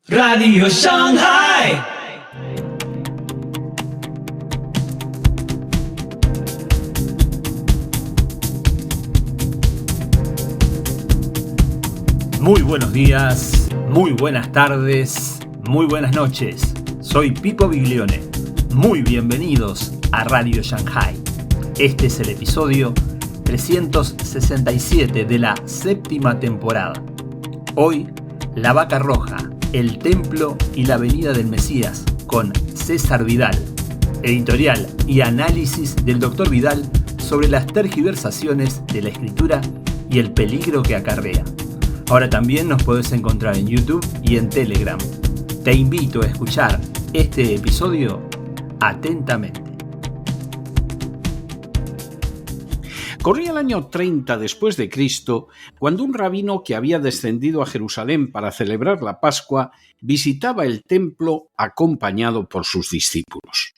Radio Shanghai. Muy buenos días, muy buenas tardes, muy buenas noches. Soy Pipo Biglione. Muy bienvenidos a Radio Shanghai. Este es el episodio 367 de la séptima temporada. Hoy, La Vaca Roja, el Templo y la Venida del Mesías, con César Vidal. Editorial y análisis del Dr. Vidal sobre las tergiversaciones de la escritura y el peligro que acarrea. Ahora también nos puedes encontrar en YouTube y en Telegram. Te invito a escuchar este episodio atentamente. Corría el año 30 después de Cristo, cuando un rabino que había descendido a Jerusalén para celebrar la Pascua visitaba el templo acompañado por sus discípulos.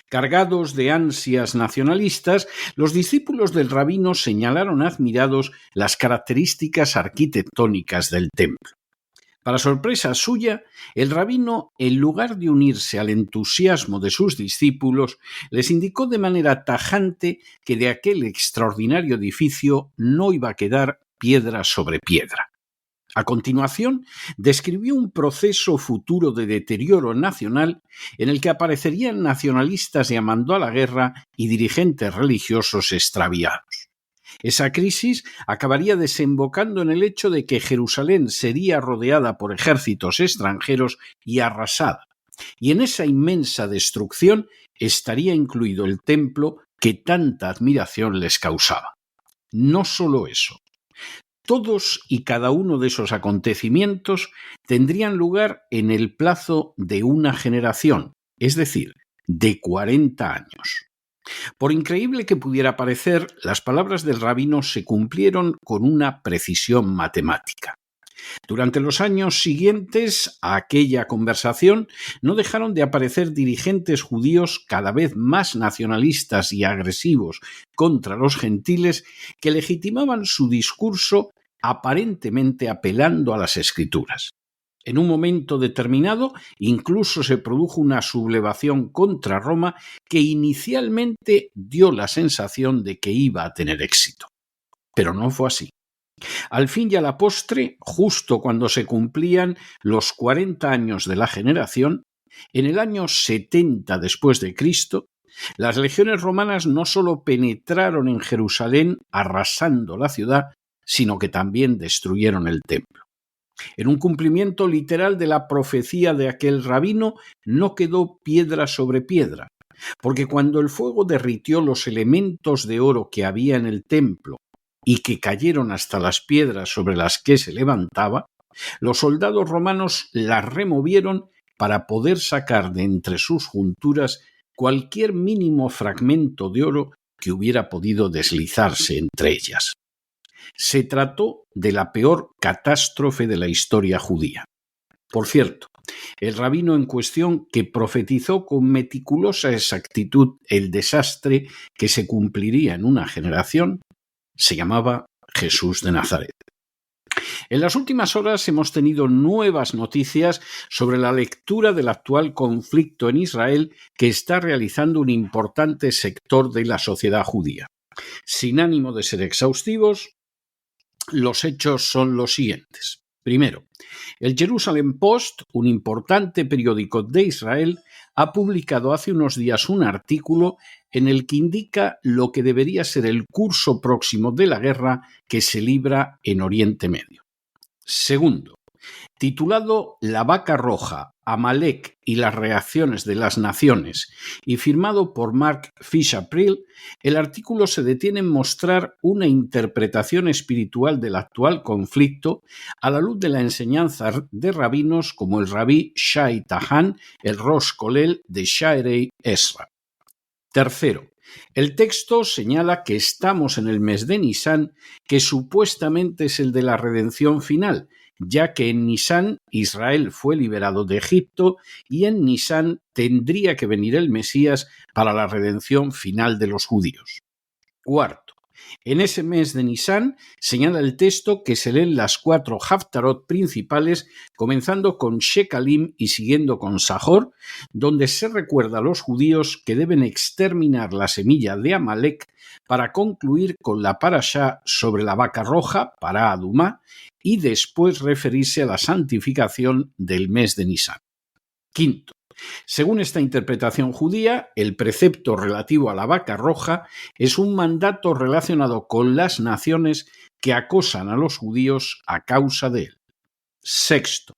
Cargados de ansias nacionalistas, los discípulos del rabino señalaron admirados las características arquitectónicas del templo. Para sorpresa suya, el rabino, en lugar de unirse al entusiasmo de sus discípulos, les indicó de manera tajante que de aquel extraordinario edificio no iba a quedar piedra sobre piedra. A continuación, describió un proceso futuro de deterioro nacional en el que aparecerían nacionalistas llamando a la guerra y dirigentes religiosos extraviados. Esa crisis acabaría desembocando en el hecho de que Jerusalén sería rodeada por ejércitos extranjeros y arrasada, y en esa inmensa destrucción estaría incluido el templo que tanta admiración les causaba. No solo eso. Todos y cada uno de esos acontecimientos tendrían lugar en el plazo de una generación, es decir, de 40 años. Por increíble que pudiera parecer, las palabras del rabino se cumplieron con una precisión matemática. Durante los años siguientes a aquella conversación no dejaron de aparecer dirigentes judíos cada vez más nacionalistas y agresivos contra los gentiles que legitimaban su discurso aparentemente apelando a las Escrituras. En un momento determinado, incluso se produjo una sublevación contra Roma que inicialmente dio la sensación de que iba a tener éxito. Pero no fue así. Al fin y a la postre, justo cuando se cumplían los 40 años de la generación, en el año 70 después de Cristo, las legiones romanas no solo penetraron en Jerusalén arrasando la ciudad, sino que también destruyeron el templo. En un cumplimiento literal de la profecía de aquel rabino, no quedó piedra sobre piedra, porque cuando el fuego derritió los elementos de oro que había en el templo y que cayeron hasta las piedras sobre las que se levantaba, los soldados romanos las removieron para poder sacar de entre sus junturas cualquier mínimo fragmento de oro que hubiera podido deslizarse entre ellas. Se trató de la peor catástrofe de la historia judía. Por cierto, el rabino en cuestión, que profetizó con meticulosa exactitud el desastre que se cumpliría en una generación, se llamaba Jesús de Nazaret. En las últimas horas hemos tenido nuevas noticias sobre la lectura del actual conflicto en Israel que está realizando un importante sector de la sociedad judía. Sin ánimo de ser exhaustivos, los hechos son los siguientes. Primero, el Jerusalem Post, un importante periódico de Israel, ha publicado hace unos días un artículo en el que indica lo que debería ser el curso próximo de la guerra que se libra en Oriente Medio. Segundo, titulado La Vaca Roja, Amalek y las reacciones de las naciones y firmado por Mark Fisher-Priel, el artículo se detiene en mostrar una interpretación espiritual del actual conflicto a la luz de la enseñanza de rabinos como el rabí Shai Tahan, el Rosh Kolel de Shaarei Ezra. Tercero, el texto señala que estamos en el mes de Nisán, que supuestamente es el de la redención final, ya que en Nisán Israel fue liberado de Egipto y en Nisán tendría que venir el Mesías para la redención final de los judíos. Cuarto, En ese mes de Nisan señala el texto que se leen las 4 Haftarot principales, comenzando con Shekalim y siguiendo con Sajor, donde se recuerda a los judíos que deben exterminar la semilla de Amalek para concluir con la parashá sobre la vaca roja, para Adumá, y después referirse a la santificación del mes de Nisan. Quinto, según esta interpretación judía, el precepto relativo a la vaca roja es un mandato relacionado con las naciones que acosan a los judíos a causa de él. Sexto,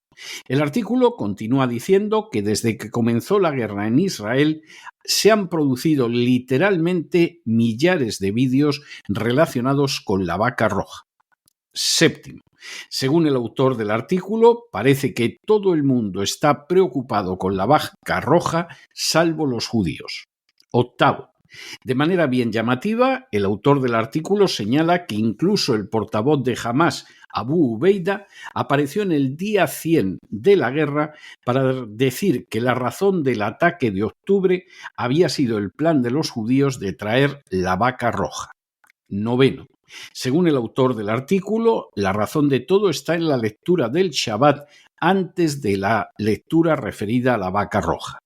el artículo continúa diciendo que desde que comenzó la guerra en Israel se han producido literalmente millares de vídeos relacionados con la vaca roja. Séptimo, según el autor del artículo, parece que todo el mundo está preocupado con la vaca roja, salvo los judíos. Octavo, de manera bien llamativa, el autor del artículo señala que incluso el portavoz de Hamás, Abu Ubeida, apareció en el día 100 de la guerra para decir que la razón del ataque de octubre había sido el plan de los judíos de traer la vaca roja. Noveno, según el autor del artículo, la razón de todo está en la lectura del Shabbat antes de la lectura referida a la vaca roja.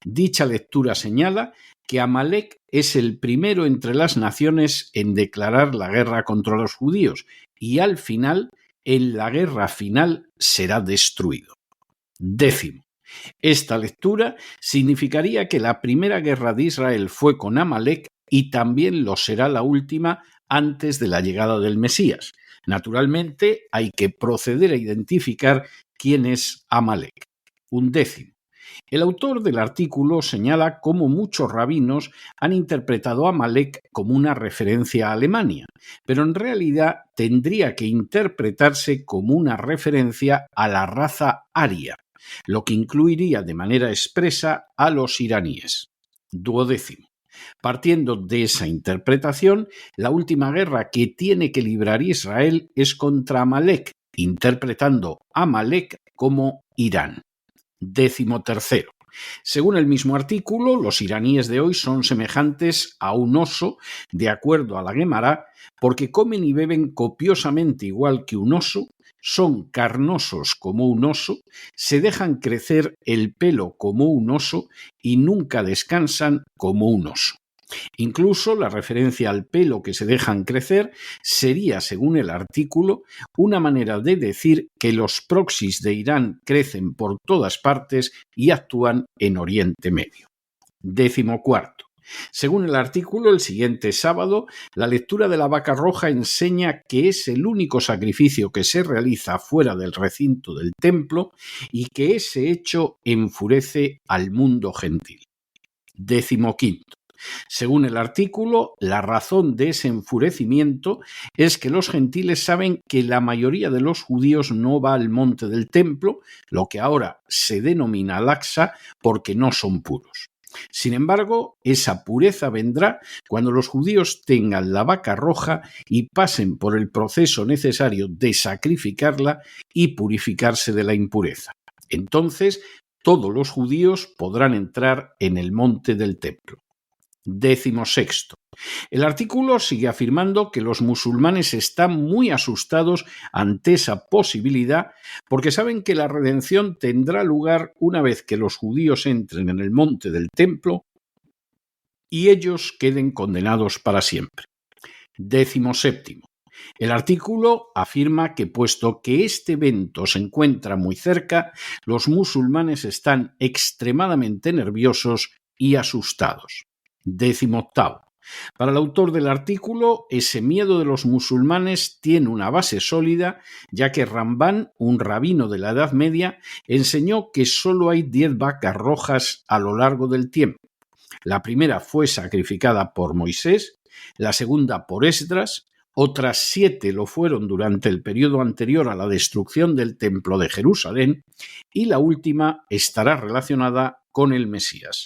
Dicha lectura señala que Amalek es el primero entre las naciones en declarar la guerra contra los judíos y al final, en la guerra final, será destruido. Décimo, esta lectura significaría que la primera guerra de Israel fue con Amalek y también lo será la última antes de la llegada del Mesías. Naturalmente, hay que proceder a identificar quién es Amalek. Undécimo, el autor del artículo señala cómo muchos rabinos han interpretado a Amalek como una referencia a Alemania, pero en realidad tendría que interpretarse como una referencia a la raza aria, lo que incluiría de manera expresa a los iraníes. Duodécimo, partiendo de esa interpretación, la última guerra que tiene que librar Israel es contra Amalek, interpretando Amalek como Irán. Décimo tercero, según el mismo artículo, los iraníes de hoy son semejantes a un oso, de acuerdo a la Guemará, porque comen y beben copiosamente igual que un oso, son carnosos como un oso, se dejan crecer el pelo como un oso y nunca descansan como un oso. Incluso la referencia al pelo que se dejan crecer sería, según el artículo, una manera de decir que los proxies de Irán crecen por todas partes y actúan en Oriente Medio. Décimo cuarto, según el artículo, el siguiente sábado, la lectura de la vaca roja enseña que es el único sacrificio que se realiza fuera del recinto del templo y que ese hecho enfurece al mundo gentil. Décimo quinto, según el artículo, la razón de ese enfurecimiento es que los gentiles saben que la mayoría de los judíos no va al monte del templo, lo que ahora se denomina Al-Aqsa, porque no son puros. Sin embargo, esa pureza vendrá cuando los judíos tengan la vaca roja y pasen por el proceso necesario de sacrificarla y purificarse de la impureza. Entonces, todos los judíos podrán entrar en el monte del templo. Décimo sexto, el artículo sigue afirmando que los musulmanes están muy asustados ante esa posibilidad porque saben que la redención tendrá lugar una vez que los judíos entren en el monte del templo y ellos queden condenados para siempre. Décimo séptimo, el artículo afirma que puesto que este evento se encuentra muy cerca, los musulmanes están extremadamente nerviosos y asustados. Décimo octavo, para el autor del artículo, ese miedo de los musulmanes tiene una base sólida, ya que Rambán, un rabino de la Edad Media, enseñó que solo hay 10 vacas rojas a lo largo del tiempo. La primera fue sacrificada por Moisés, la segunda por Esdras, otras 7 lo fueron durante el periodo anterior a la destrucción del templo de Jerusalén y la última estará relacionada con el Mesías.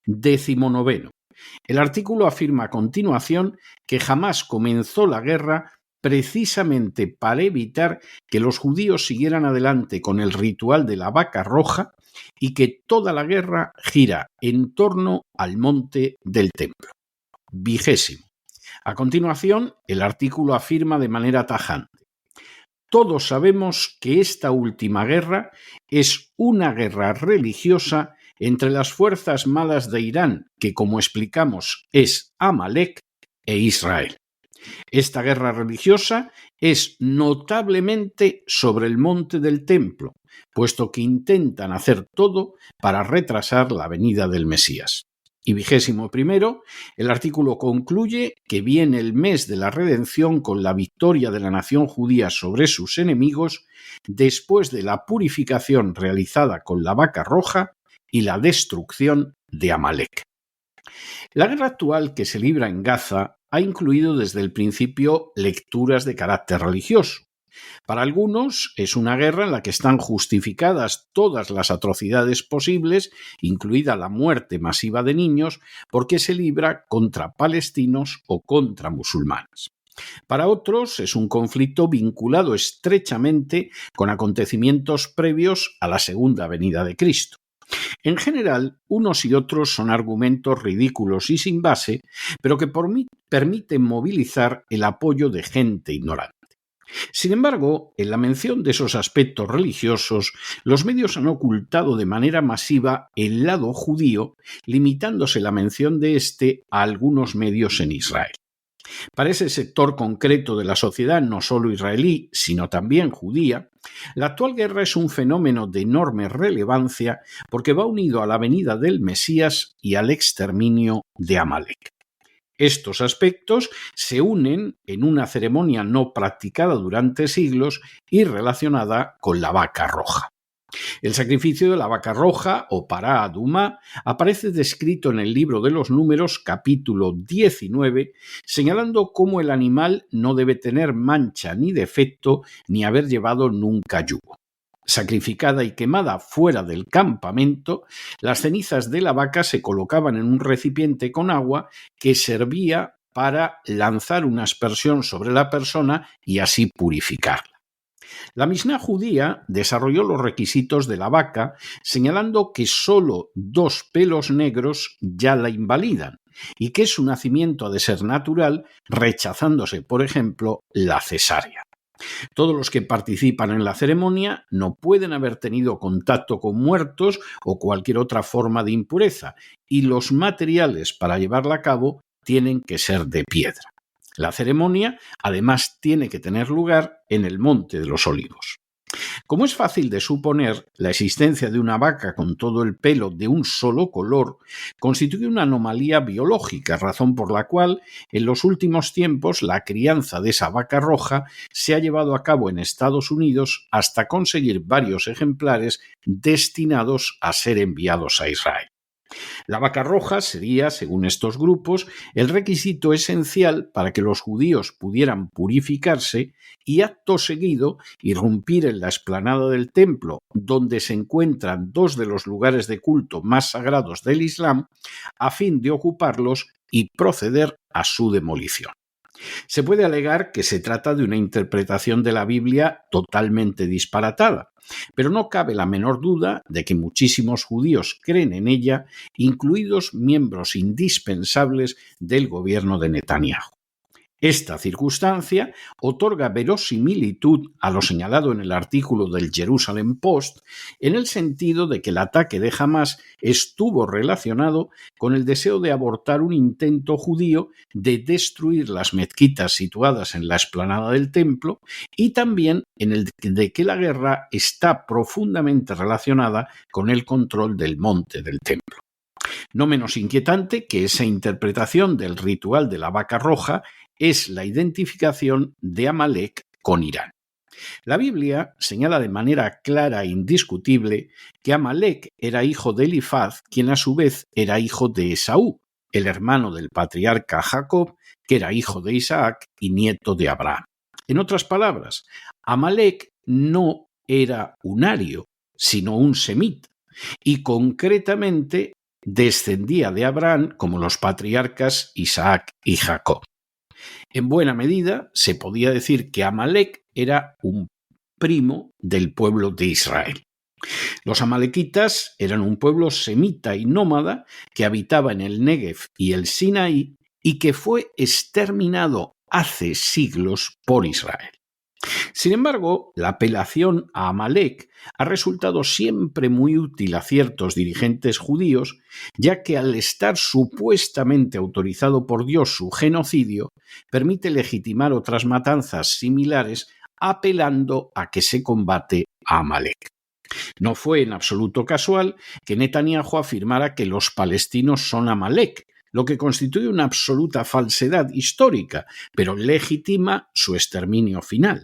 Décimo noveno, el artículo afirma a continuación que Hamás comenzó la guerra precisamente para evitar que los judíos siguieran adelante con el ritual de la vaca roja y que toda la guerra gira en torno al monte del templo. Vigésimo, A continuación, el artículo afirma de manera tajante: todos sabemos que esta última guerra es una guerra religiosa entre las fuerzas malas de Irán, que como explicamos es Amalek, e Israel. Esta guerra religiosa es notablemente sobre el monte del templo, puesto que intentan hacer todo para retrasar la venida del Mesías. Y 21º, el artículo concluye que viene el mes de la redención con la victoria de la nación judía sobre sus enemigos, después de la purificación realizada con la vaca roja y la destrucción de Amalek. La guerra actual que se libra en Gaza ha incluido desde el principio lecturas de carácter religioso. Para algunos es una guerra en la que están justificadas todas las atrocidades posibles, incluida la muerte masiva de niños, porque se libra contra palestinos o contra musulmanes. Para otros es un conflicto vinculado estrechamente con acontecimientos previos a la segunda venida de Cristo. En general, unos y otros son argumentos ridículos y sin base, pero que permiten movilizar el apoyo de gente ignorante. Sin embargo, en la mención de esos aspectos religiosos, los medios han ocultado de manera masiva el lado judío, limitándose la mención de este a algunos medios en Israel. Para ese sector concreto de la sociedad, no solo israelí, sino también judía, la actual guerra es un fenómeno de enorme relevancia porque va unido a la venida del Mesías y al exterminio de Amalek. Estos aspectos se unen en una ceremonia no practicada durante siglos y relacionada con la vaca roja. El sacrificio de la vaca roja, o Pará Adumá, aparece descrito en el libro de los Números, capítulo 19, señalando cómo el animal no debe tener mancha ni defecto ni haber llevado nunca yugo. Sacrificada y quemada fuera del campamento, las cenizas de la vaca se colocaban en un recipiente con agua que servía para lanzar una aspersión sobre la persona y así purificarla. La Mishná judía desarrolló los requisitos de la vaca, señalando que solo 2 pelos negros ya la invalidan y que su nacimiento ha de ser natural, rechazándose, por ejemplo, la cesárea. Todos los que participan en la ceremonia no pueden haber tenido contacto con muertos o cualquier otra forma de impureza, y los materiales para llevarla a cabo tienen que ser de piedra. La ceremonia, además, tiene que tener lugar en el Monte de los Olivos. Como es fácil de suponer, la existencia de una vaca con todo el pelo de un solo color constituye una anomalía biológica, razón por la cual en los últimos tiempos la crianza de esa vaca roja se ha llevado a cabo en Estados Unidos hasta conseguir varios ejemplares destinados a ser enviados a Israel. La vaca roja sería, según estos grupos, el requisito esencial para que los judíos pudieran purificarse y, acto seguido, irrumpir en la explanada del templo, donde se encuentran 2 de los lugares de culto más sagrados del Islam, a fin de ocuparlos y proceder a su demolición. Se puede alegar que se trata de una interpretación de la Biblia totalmente disparatada, pero no cabe la menor duda de que muchísimos judíos creen en ella, incluidos miembros indispensables del gobierno de Netanyahu. Esta circunstancia otorga verosimilitud a lo señalado en el artículo del Jerusalem Post, en el sentido de que el ataque de Hamás estuvo relacionado con el deseo de abortar un intento judío de destruir las mezquitas situadas en la explanada del templo, y también en el de que la guerra está profundamente relacionada con el control del monte del templo. No menos inquietante que esa interpretación del ritual de la vaca roja es la identificación de Amalek con Irán. La Biblia señala de manera clara e indiscutible que Amalek era hijo de Elifaz, quien a su vez era hijo de Esaú, el hermano del patriarca Jacob, que era hijo de Isaac y nieto de Abraham. En otras palabras, Amalek no era un ario, sino un semita, y concretamente descendía de Abraham como los patriarcas Isaac y Jacob. En buena medida, se podía decir que Amalek era un primo del pueblo de Israel. Los amalequitas eran un pueblo semita y nómada que habitaba en el Negev y el Sinaí y que fue exterminado hace siglos por Israel. Sin embargo, la apelación a Amalek ha resultado siempre muy útil a ciertos dirigentes judíos, ya que al estar supuestamente autorizado por Dios su genocidio, permite legitimar otras matanzas similares apelando a que se combate a Amalek. No fue en absoluto casual que Netanyahu afirmara que los palestinos son Amalek, lo que constituye una absoluta falsedad histórica, pero legitima su exterminio final.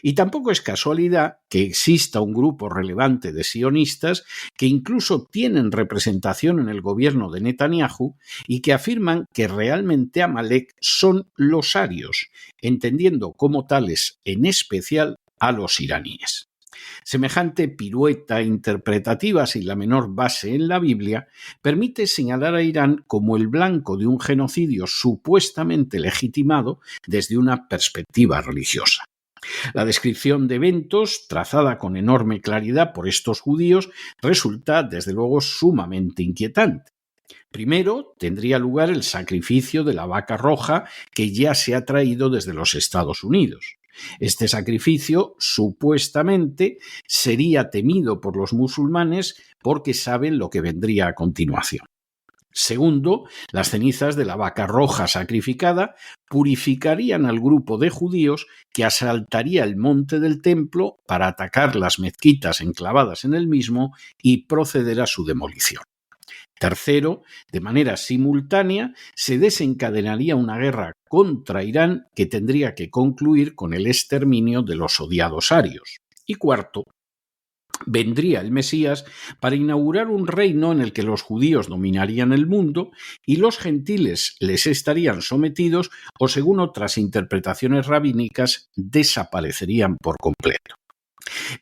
Y tampoco es casualidad que exista un grupo relevante de sionistas que incluso tienen representación en el gobierno de Netanyahu y que afirman que realmente Amalek son los arios, entendiendo como tales en especial a los iraníes. Semejante pirueta interpretativa sin la menor base en la Biblia permite señalar a Irán como el blanco de un genocidio supuestamente legitimado desde una perspectiva religiosa. La descripción de eventos, trazada con enorme claridad por estos judíos, resulta, desde luego, sumamente inquietante. Primero, tendría lugar el sacrificio de la vaca roja que ya se ha traído desde los Estados Unidos. Este sacrificio, supuestamente, sería temido por los musulmanes porque saben lo que vendría a continuación. Segundo, las cenizas de la vaca roja sacrificada purificarían al grupo de judíos que asaltaría el monte del templo para atacar las mezquitas enclavadas en el mismo y proceder a su demolición. Tercero, de manera simultánea, se desencadenaría una guerra contra Irán que tendría que concluir con el exterminio de los odiados arios. Y cuarto, vendría el Mesías para inaugurar un reino en el que los judíos dominarían el mundo y los gentiles les estarían sometidos o, según otras interpretaciones rabínicas, desaparecerían por completo.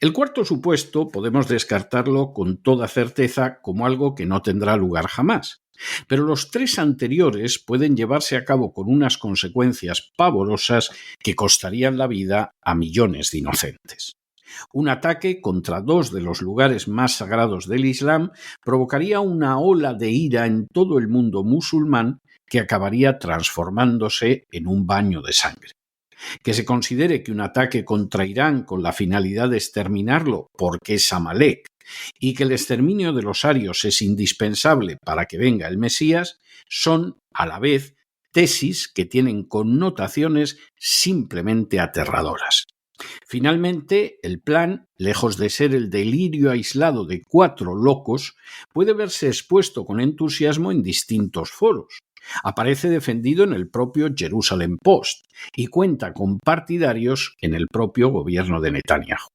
El cuarto supuesto podemos descartarlo con toda certeza como algo que no tendrá lugar jamás, pero los tres anteriores pueden llevarse a cabo con unas consecuencias pavorosas que costarían la vida a millones de inocentes. Un ataque contra dos de los lugares más sagrados del Islam provocaría una ola de ira en todo el mundo musulmán que acabaría transformándose en un baño de sangre. Que se considere que un ataque contra Irán con la finalidad de exterminarlo porque es Amalek y que el exterminio de los arios es indispensable para que venga el Mesías son, a la vez, tesis que tienen connotaciones simplemente aterradoras. Finalmente, el plan, lejos de ser el delirio aislado de cuatro locos, puede verse expuesto con entusiasmo en distintos foros. Aparece defendido en el propio Jerusalem Post y cuenta con partidarios en el propio gobierno de Netanyahu.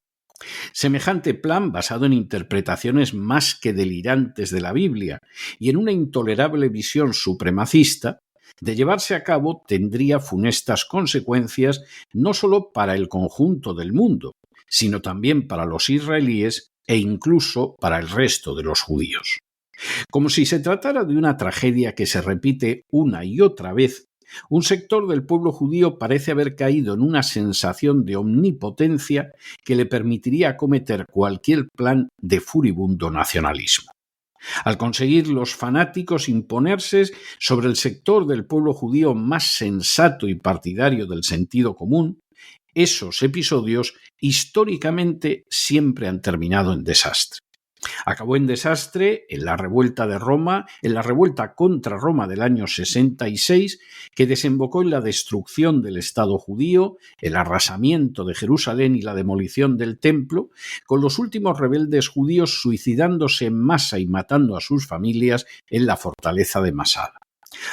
Semejante plan, basado en interpretaciones más que delirantes de la Biblia y en una intolerable visión supremacista, de llevarse a cabo tendría funestas consecuencias no solo para el conjunto del mundo, sino también para los israelíes e incluso para el resto de los judíos. Como si se tratara de una tragedia que se repite una y otra vez, un sector del pueblo judío parece haber caído en una sensación de omnipotencia que le permitiría acometer cualquier plan de furibundo nacionalismo. Al conseguir los fanáticos imponerse sobre el sector del pueblo judío más sensato y partidario del sentido común, esos episodios históricamente siempre han terminado en desastre. Acabó en desastre en la revuelta de Roma, en la revuelta contra Roma del año 66, que desembocó en la destrucción del Estado judío, el arrasamiento de Jerusalén y la demolición del templo, con los últimos rebeldes judíos suicidándose en masa y matando a sus familias en la fortaleza de Masada.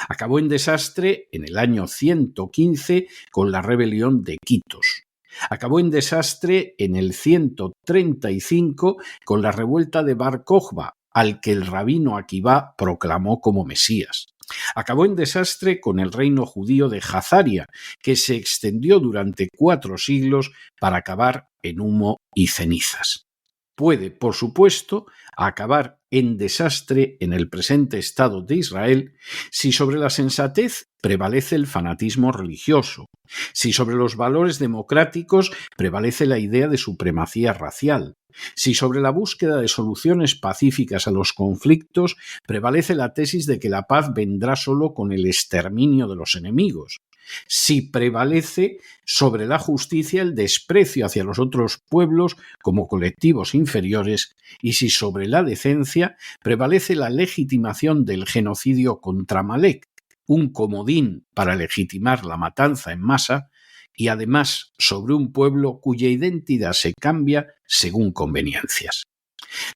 Acabó en desastre en el año 115 con la rebelión de Quitos. Acabó en desastre en el 135 con la revuelta de Bar Kokhba, al que el rabino Akivá proclamó como Mesías. Acabó en desastre con el reino judío de Jazaria, que se extendió durante 4 siglos para acabar en humo y cenizas. Puede, por supuesto, acabar en desastre en el presente Estado de Israel si sobre la sensatez prevalece el fanatismo religioso, si sobre los valores democráticos prevalece la idea de supremacía racial, Si sobre la búsqueda de soluciones pacíficas a los conflictos prevalece la tesis de que la paz vendrá solo con el exterminio de los enemigos. Si prevalece sobre la justicia el desprecio hacia los otros pueblos como colectivos inferiores, y si sobre la decencia prevalece la legitimación del genocidio contra Amalek, un comodín para legitimar la matanza en masa, y además sobre un pueblo cuya identidad se cambia según conveniencias.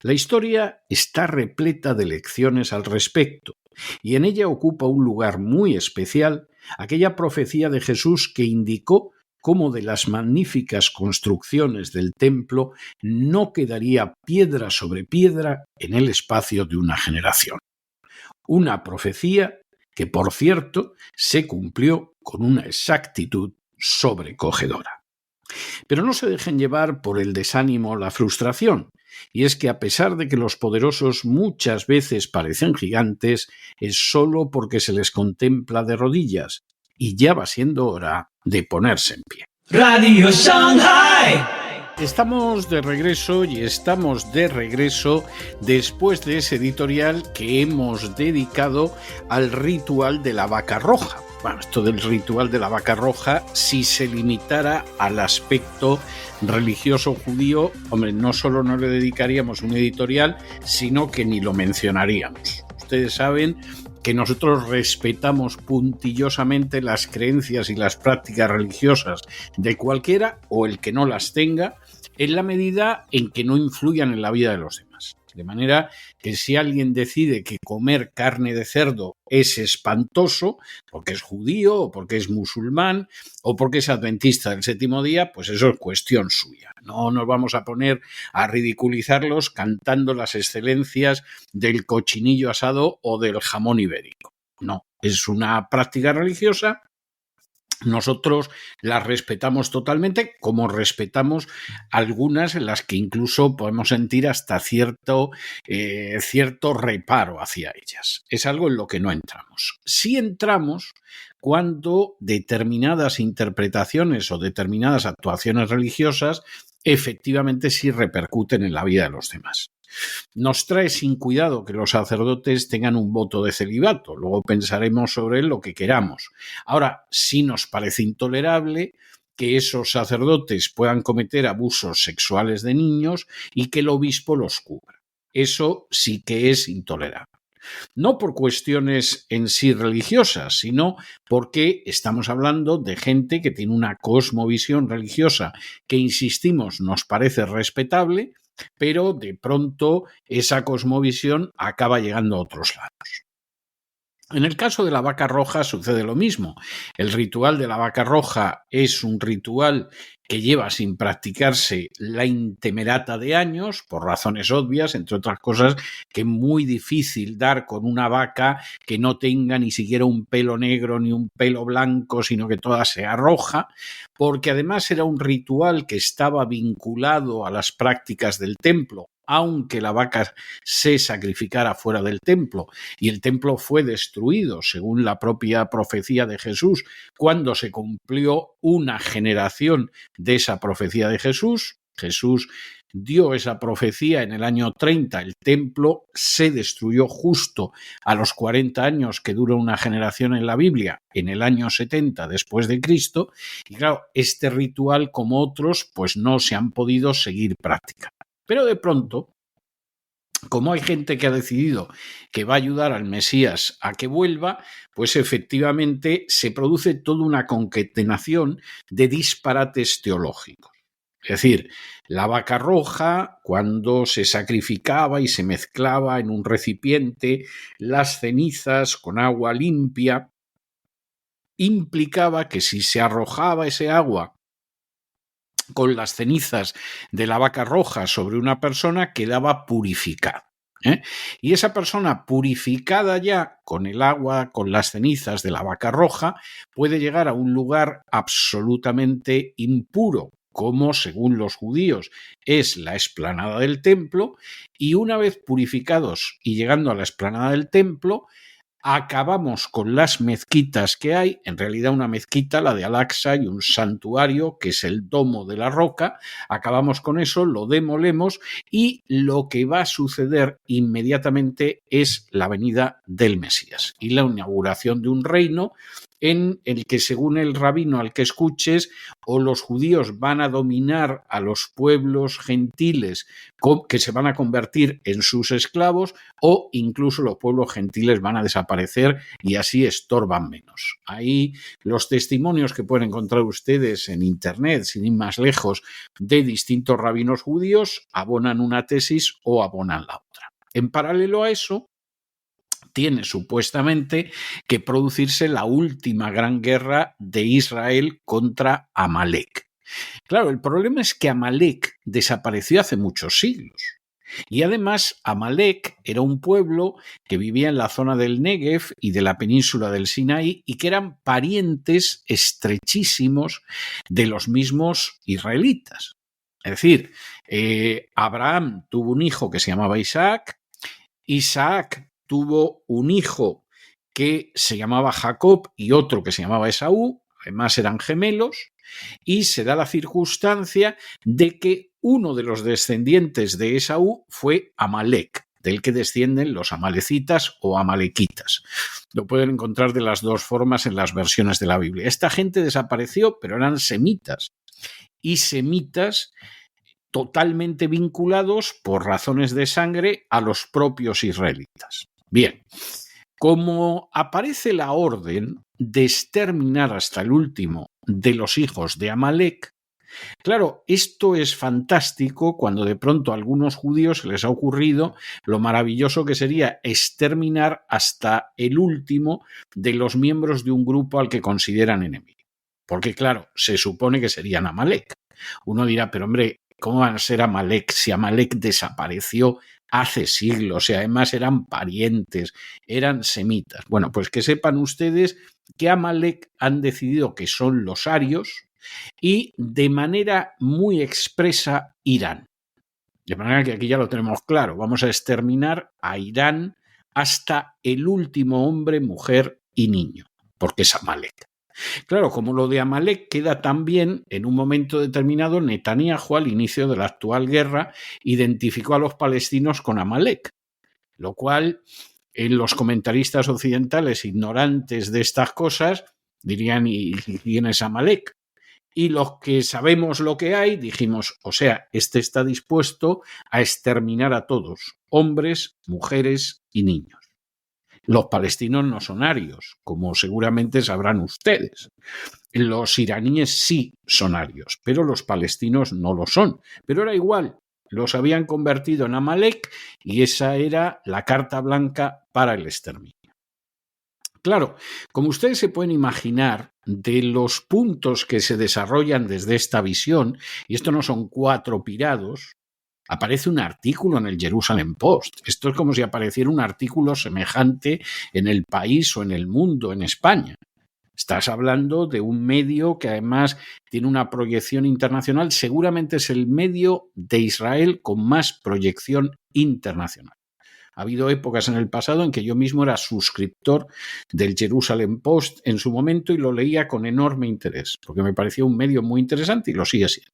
La historia está repleta de lecciones al respecto, y en ella ocupa un lugar muy especial aquella profecía de Jesús que indicó cómo de las magníficas construcciones del templo no quedaría piedra sobre piedra en el espacio de una generación. Una profecía que, por cierto, se cumplió con una exactitud sobrecogedora. Pero no se dejen llevar por el desánimo o la frustración, y es que a pesar de que los poderosos muchas veces parecen gigantes, es solo porque se les contempla de rodillas, y ya va siendo hora de ponerse en pie. Radio Shanghai. Estamos de regreso después de ese editorial que hemos dedicado al ritual de la vaca roja. Bueno, esto del ritual de la vaca roja, si se limitara al aspecto religioso judío, hombre, no solo no le dedicaríamos un editorial, sino que ni lo mencionaríamos. Ustedes saben que nosotros respetamos puntillosamente las creencias y las prácticas religiosas de cualquiera o el que no las tenga, en la medida en que no influyan en la vida de los demás. De manera que si alguien decide que comer carne de cerdo es espantoso, porque es judío, o porque es musulmán, o porque es adventista del séptimo día, pues eso es cuestión suya. No nos vamos a poner a ridiculizarlos cantando las excelencias del cochinillo asado o del jamón ibérico. No, es una práctica religiosa. Nosotros las respetamos totalmente, como respetamos algunas en las que incluso podemos sentir hasta cierto reparo hacia ellas. Es algo en lo que no entramos. Sí entramos cuando determinadas interpretaciones o determinadas actuaciones religiosas efectivamente sí repercuten en la vida de los demás. Nos trae sin cuidado que los sacerdotes tengan un voto de celibato. Luego pensaremos sobre él lo que queramos. Ahora, sí nos parece intolerable que esos sacerdotes puedan cometer abusos sexuales de niños y que el obispo los cubra. Eso sí que es intolerable. No por cuestiones en sí religiosas, sino porque estamos hablando de gente que tiene una cosmovisión religiosa que, insistimos, nos parece respetable, pero de pronto esa cosmovisión acaba llegando a otros lados. En el caso de la vaca roja sucede lo mismo. El ritual de la vaca roja es un ritual que lleva sin practicarse la intemerata de años, por razones obvias, entre otras cosas, que es muy difícil dar con una vaca que no tenga ni siquiera un pelo negro ni un pelo blanco, sino que toda sea roja, porque además era un ritual que estaba vinculado a las prácticas del templo, aunque la vaca se sacrificara fuera del templo, y el templo fue destruido, según la propia profecía de Jesús, cuando se cumplió una generación de esa profecía de Jesús. Jesús dio esa profecía en el año 30, el templo se destruyó justo a los 40 años que dura una generación en la Biblia, en el año 70 después de Cristo, y claro, este ritual como otros pues no se han podido seguir practicando. Pero de pronto, como hay gente que ha decidido que va a ayudar al Mesías a que vuelva, pues efectivamente se produce toda una concatenación de disparates teológicos. Es decir, la vaca roja, cuando se sacrificaba y se mezclaba en un recipiente las cenizas con agua limpia, implicaba que si se arrojaba ese agua con las cenizas de la vaca roja sobre una persona, quedaba purificada. Y esa persona purificada ya con el agua, con las cenizas de la vaca roja, puede llegar a un lugar absolutamente impuro, como según los judíos es la explanada del templo, y una vez purificados y llegando a la explanada del templo, acabamos con las mezquitas que hay, en realidad una mezquita, la de Al-Aqsa, y un santuario que es el Domo de la Roca, acabamos con eso, lo demolemos y lo que va a suceder inmediatamente es la venida del Mesías y la inauguración de un reino en el que, según el rabino al que escuches, o los judíos van a dominar a los pueblos gentiles que se van a convertir en sus esclavos, o incluso los pueblos gentiles van a desaparecer y así estorban menos. Ahí los testimonios que pueden encontrar ustedes en internet, sin ir más lejos, de distintos rabinos judíos, abonan una tesis o abonan la otra. En paralelo a eso, tiene supuestamente que producirse la última gran guerra de Israel contra Amalek. Claro, el problema es que Amalek desapareció hace muchos siglos. Y además, Amalek era un pueblo que vivía en la zona del Negev y de la península del Sinaí y que eran parientes estrechísimos de los mismos israelitas. Es decir, Abraham tuvo un hijo que se llamaba Isaac, Isaac tuvo un hijo que se llamaba Jacob y otro que se llamaba Esaú, además eran gemelos, y se da la circunstancia de que uno de los descendientes de Esaú fue Amalek, del que descienden los amalecitas o amalequitas. Lo pueden encontrar de las dos formas en las versiones de la Biblia. Esta gente desapareció, pero eran semitas, y semitas totalmente vinculados por razones de sangre a los propios israelitas. Bien, como aparece la orden de exterminar hasta el último de los hijos de Amalek, claro, esto es fantástico cuando de pronto a algunos judíos se les ha ocurrido lo maravilloso que sería exterminar hasta el último de los miembros de un grupo al que consideran enemigo. Porque claro, se supone que serían Amalek. Uno dirá, pero hombre, ¿cómo van a ser Amalek si Amalek desapareció hace siglos y además eran parientes, eran semitas? Bueno, pues que sepan ustedes que Amalek han decidido que son los arios y de manera muy expresa Irán. De manera que aquí ya lo tenemos claro, vamos a exterminar a Irán hasta el último hombre, mujer y niño, porque es Amalek. Claro, como lo de Amalek queda también, en un momento determinado, Netanyahu, al inicio de la actual guerra, identificó a los palestinos con Amalek, lo cual en los comentaristas occidentales ignorantes de estas cosas dirían, ¿y quién es Amalek? Y los que sabemos lo que hay, dijimos, o sea, este está dispuesto a exterminar a todos, hombres, mujeres y niños. Los palestinos no son arios, como seguramente sabrán ustedes. Los iraníes sí son arios, pero los palestinos no lo son. Pero era igual, los habían convertido en Amalek y esa era la carta blanca para el exterminio. Claro, como ustedes se pueden imaginar, de los puntos que se desarrollan desde esta visión, y esto no son 4 pirados, aparece un artículo en el Jerusalem Post. Esto es como si apareciera un artículo semejante en El País o en El Mundo, en España. Estás hablando de un medio que además tiene una proyección internacional, seguramente es el medio de Israel con más proyección internacional. Ha habido épocas en el pasado en que yo mismo era suscriptor del Jerusalem Post en su momento y lo leía con enorme interés, porque me parecía un medio muy interesante y lo sigue siendo.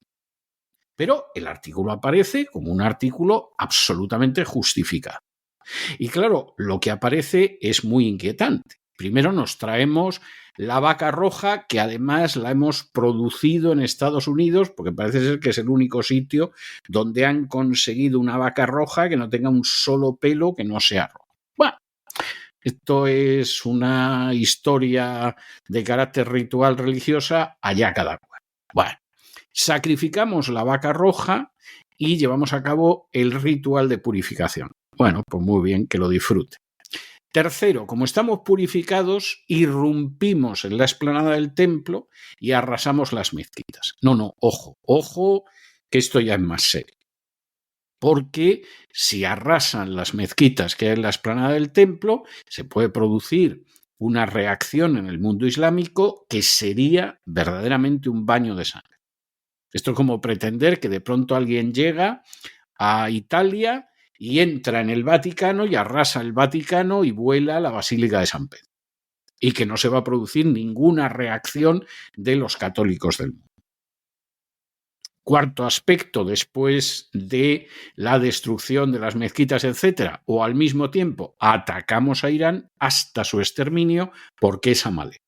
Pero el artículo aparece como un artículo absolutamente justificado. Y claro, lo que aparece es muy inquietante. Primero nos traemos la vaca roja, que además la hemos producido en Estados Unidos, porque parece ser que es el único sitio donde han conseguido una vaca roja que no tenga un solo pelo que no sea rojo. Bueno, esto es una historia de carácter ritual religiosa, allá cada cual. Bueno, sacrificamos la vaca roja y llevamos a cabo el ritual de purificación. Bueno, pues muy bien, que lo disfrute. Tercero, como estamos purificados, irrumpimos en la explanada del templo y arrasamos las mezquitas. No, ojo, que esto ya es más serio. Porque si arrasan las mezquitas que hay en la explanada del templo, se puede producir una reacción en el mundo islámico que sería verdaderamente un baño de sangre. Esto es como pretender que de pronto alguien llega a Italia y entra en el Vaticano y arrasa el Vaticano y vuela la Basílica de San Pedro. Y que no se va a producir ninguna reacción de los católicos del mundo. Cuarto aspecto, después de la destrucción de las mezquitas, etcétera, o al mismo tiempo atacamos a Irán hasta su exterminio porque es Amalek.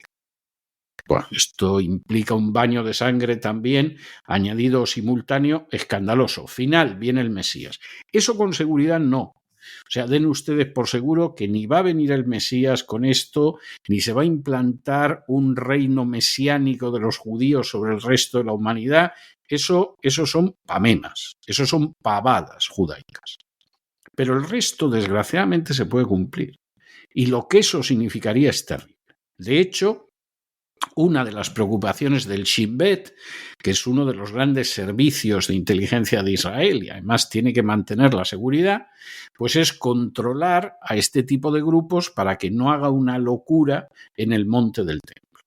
Bueno, esto implica un baño de sangre también, añadido simultáneo, escandaloso. Final, viene el Mesías. Eso con seguridad no. O sea, den ustedes por seguro que ni va a venir el Mesías con esto, ni se va a implantar un reino mesiánico de los judíos sobre el resto de la humanidad. Eso son pamemas, eso son pavadas judaicas. Pero el resto, desgraciadamente, se puede cumplir. Y lo que eso significaría es terrible. De hecho, una de las preocupaciones del Shin Bet, que es uno de los grandes servicios de inteligencia de Israel y además tiene que mantener la seguridad, pues es controlar a este tipo de grupos para que no haga una locura en el monte del templo.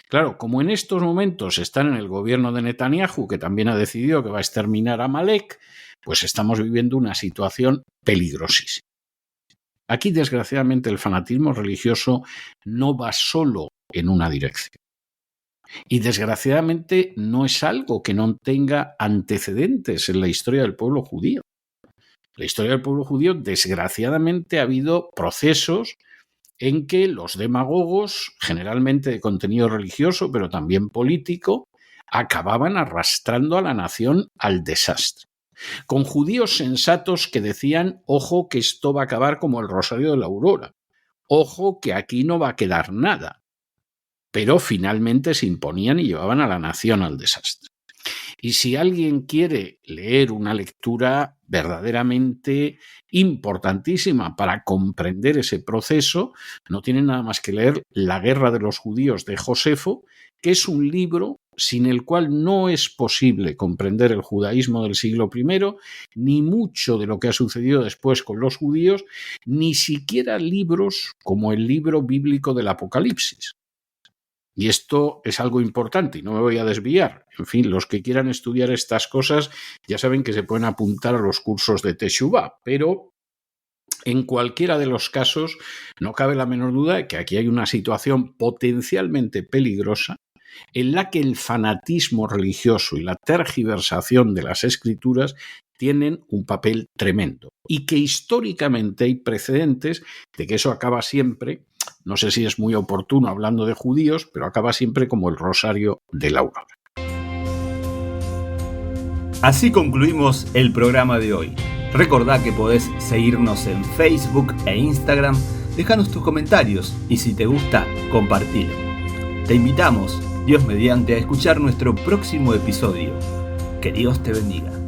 Claro, como en estos momentos están en el gobierno de Netanyahu, que también ha decidido que va a exterminar a Amalek, pues estamos viviendo una situación peligrosísima. Aquí, desgraciadamente, el fanatismo religioso no va solo en una dirección. Y desgraciadamente no es algo que no tenga antecedentes en la historia del pueblo judío. En la historia del pueblo judío, desgraciadamente, ha habido procesos en que los demagogos, generalmente de contenido religioso, pero también político, acababan arrastrando a la nación al desastre. Con judíos sensatos que decían, ojo que esto va a acabar como el Rosario de la Aurora, ojo que aquí no va a quedar nada. Pero finalmente se imponían y llevaban a la nación al desastre. Y si alguien quiere leer una lectura verdaderamente importantísima para comprender ese proceso, no tiene nada más que leer La guerra de los judíos de Josefo, que es un libro sin el cual no es posible comprender el judaísmo del siglo I, ni mucho de lo que ha sucedido después con los judíos, ni siquiera libros como el libro bíblico del Apocalipsis. Y esto es algo importante y no me voy a desviar. En fin, los que quieran estudiar estas cosas ya saben que se pueden apuntar a los cursos de Teshuvá, pero en cualquiera de los casos no cabe la menor duda de que aquí hay una situación potencialmente peligrosa en la que el fanatismo religioso y la tergiversación de las escrituras tienen un papel tremendo y que históricamente hay precedentes de que eso acaba siempre, no sé si es muy oportuno hablando de judíos, pero acaba siempre como el Rosario de la Aurora. Así concluimos el programa de hoy. Recordá que podés seguirnos en Facebook e Instagram, dejanos tus comentarios y si te gusta, compartilo. Te invitamos, Dios mediante, a escuchar nuestro próximo episodio. Que Dios te bendiga.